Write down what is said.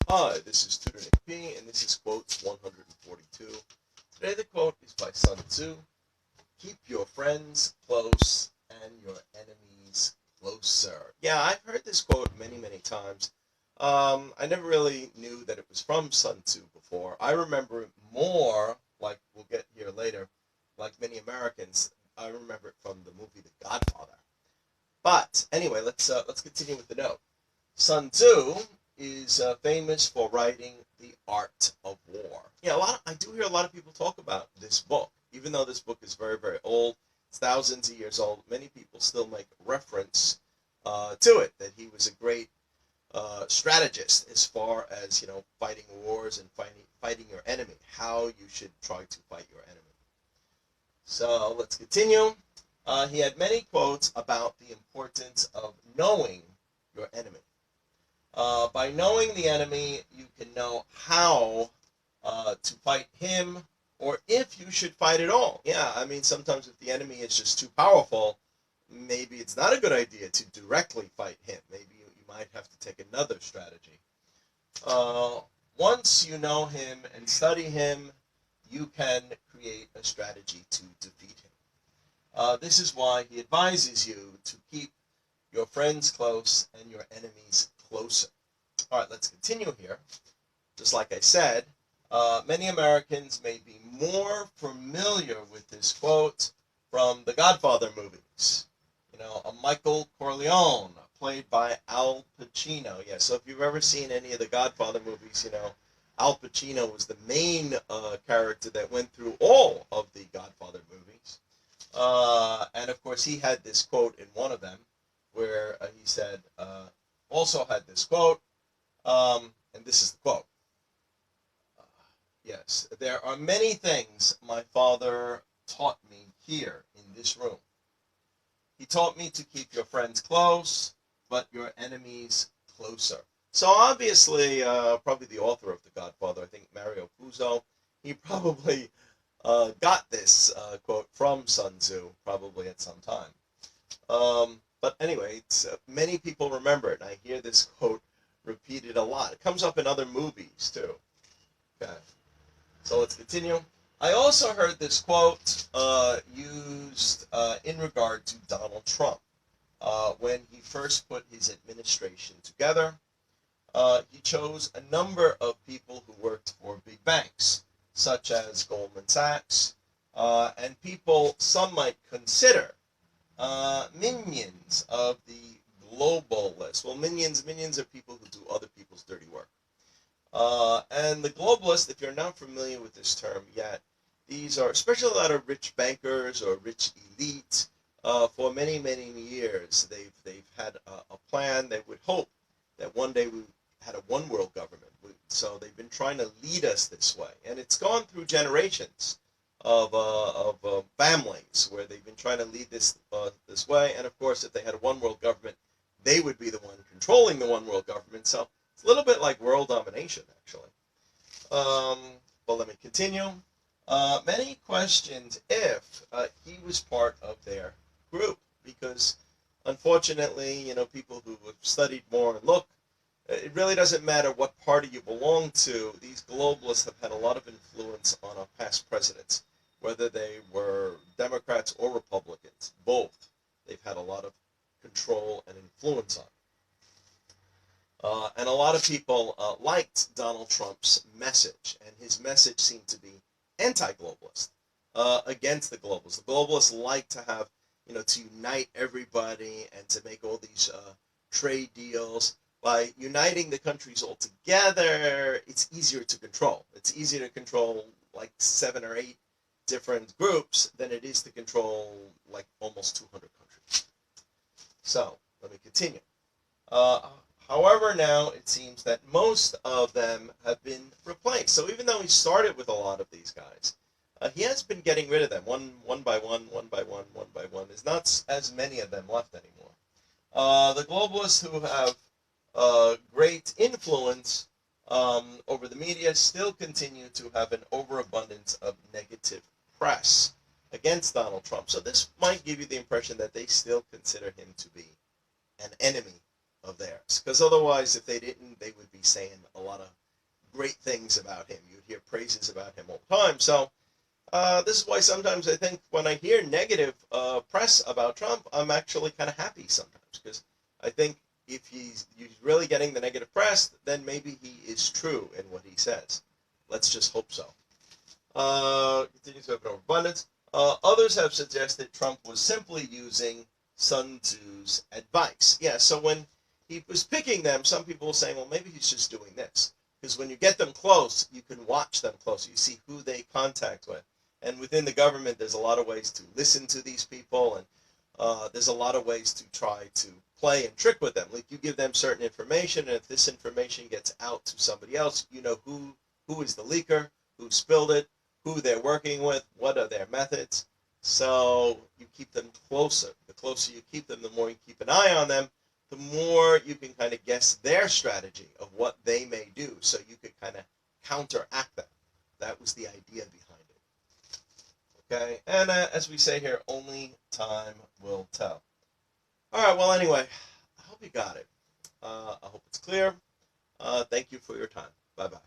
Hi, this is Tutor P, and this is quotes 142. Today the quote is by Sun Tzu. Keep your friends close and your enemies closer. Yeah, I've heard this quote many, many times. I never really knew that it was from Sun Tzu before. I remember it more, like we'll get here later, like many Americans, I remember it from the movie The Godfather. But anyway, let's continue with the note. Sun Tzu is famous for writing The Art of War. Yeah, I do hear a lot of people talk about this book, even though this book is very, very old. It's thousands of years old. Many people still make reference to it, that he was a great strategist as far as fighting wars and fighting your enemy, how you should try to fight your enemy. So let's continue. He had many quotes about the importance of knowing your enemy. By knowing the enemy, you can know how to fight him, or if you should fight at all. Yeah, I mean, sometimes if the enemy is just too powerful, maybe it's not a good idea to directly fight him. Maybe you might have to take another strategy. Uh, Once you know him and study him, you can create a strategy to defeat him. This is why he advises you to keep your friends close and your enemies closer. All right, let's continue here. Just like I said, many Americans may be more familiar with this quote from the Godfather movies. A Michael Corleone, played by Al Pacino. Yeah, so if you've ever seen any of the Godfather movies, Al Pacino was the main character that went through all of the Godfather movies. And of course, he had this quote in one of them where he said, also had this quote, and this is the quote. Yes, there are many things my father taught me here in this room. He taught me to keep your friends close, but your enemies closer. So obviously, probably the author of The Godfather, I think Mario Puzo, he probably got this quote from Sun Tzu, probably at some time. But anyway, many people remember it, and I hear this quote repeated a lot. It comes up in other movies too. Okay, so let's continue. I also heard this quote used in regard to Donald Trump when he first put his administration together. He chose a number of people who worked for big banks, such as Goldman Sachs, and people some might consider minions of the globalists. Well, minions are people who do other people's dirty work. And the globalists, if you're not familiar with this term yet, these are especially a lot of rich bankers or rich elite. For many, many years, they've had a plan. They would hope that one day we had a one world government. So they've been trying to lead us this way, and it's gone through generations of families where they've been trying to lead this way. And of course, if they had a one world government, they would be the one controlling the one world government. So it's a little bit like world domination, actually. Um, well, let me continue. Many questioned if he was part of their group because, unfortunately, people who have studied more and look, it really doesn't matter what party you belong to. These globalists have had a lot of influence on our past presidents, whether they were Democrats or Republicans. Both. They've had a lot of control and influence on. And a lot of people liked Donald Trump's message, and his message seemed to be anti-globalist, against the globalists. The globalists like to have, to unite everybody and to make all these trade deals. By uniting the countries all together, it's easier to control. It's easier to control like 7 or 8 different groups than it is to control like almost 200 countries. So, let me continue. Uh, However, now it seems that most of them have been replaced. So even though he started with a lot of these guys, he has been getting rid of them one by one, one by one, one by one. There's not as many of them left anymore. The globalists who have great influence over the media still continue to have an overabundance of negative press against Donald Trump. So this might give you the impression that they still consider him to be an enemy of theirs. Because otherwise, if they didn't, they would be saying a lot of great things about him. You'd hear praises about him all the time. So this is why sometimes I think when I hear negative press about Trump, I'm actually kind of happy sometimes, because I think if he's really getting the negative press, then maybe he is true in what he says. Let's just hope so. Continues to have overabundance. Others have suggested Trump was simply using Sun Tzu's advice. Yeah, so when he was picking them, some people were saying, well, maybe he's just doing this. Because when you get them close, you can watch them close. You see who they contact with. And within the government, there's a lot of ways to listen to these people, and there's a lot of ways to try to play and trick with them. Like, you give them certain information, and if this information gets out to somebody else, you know who is the leaker, who spilled it, who they're working with, what are their methods. So you keep them closer. The closer you keep them, the more you keep an eye on them, the more you can kind of guess their strategy of what they may do, so you could kind of counteract them. That was the idea behind it. Okay, and as we say here, only time will tell. All right, well, anyway, I hope you got it. I hope it's clear. Thank you for your time. Bye-bye.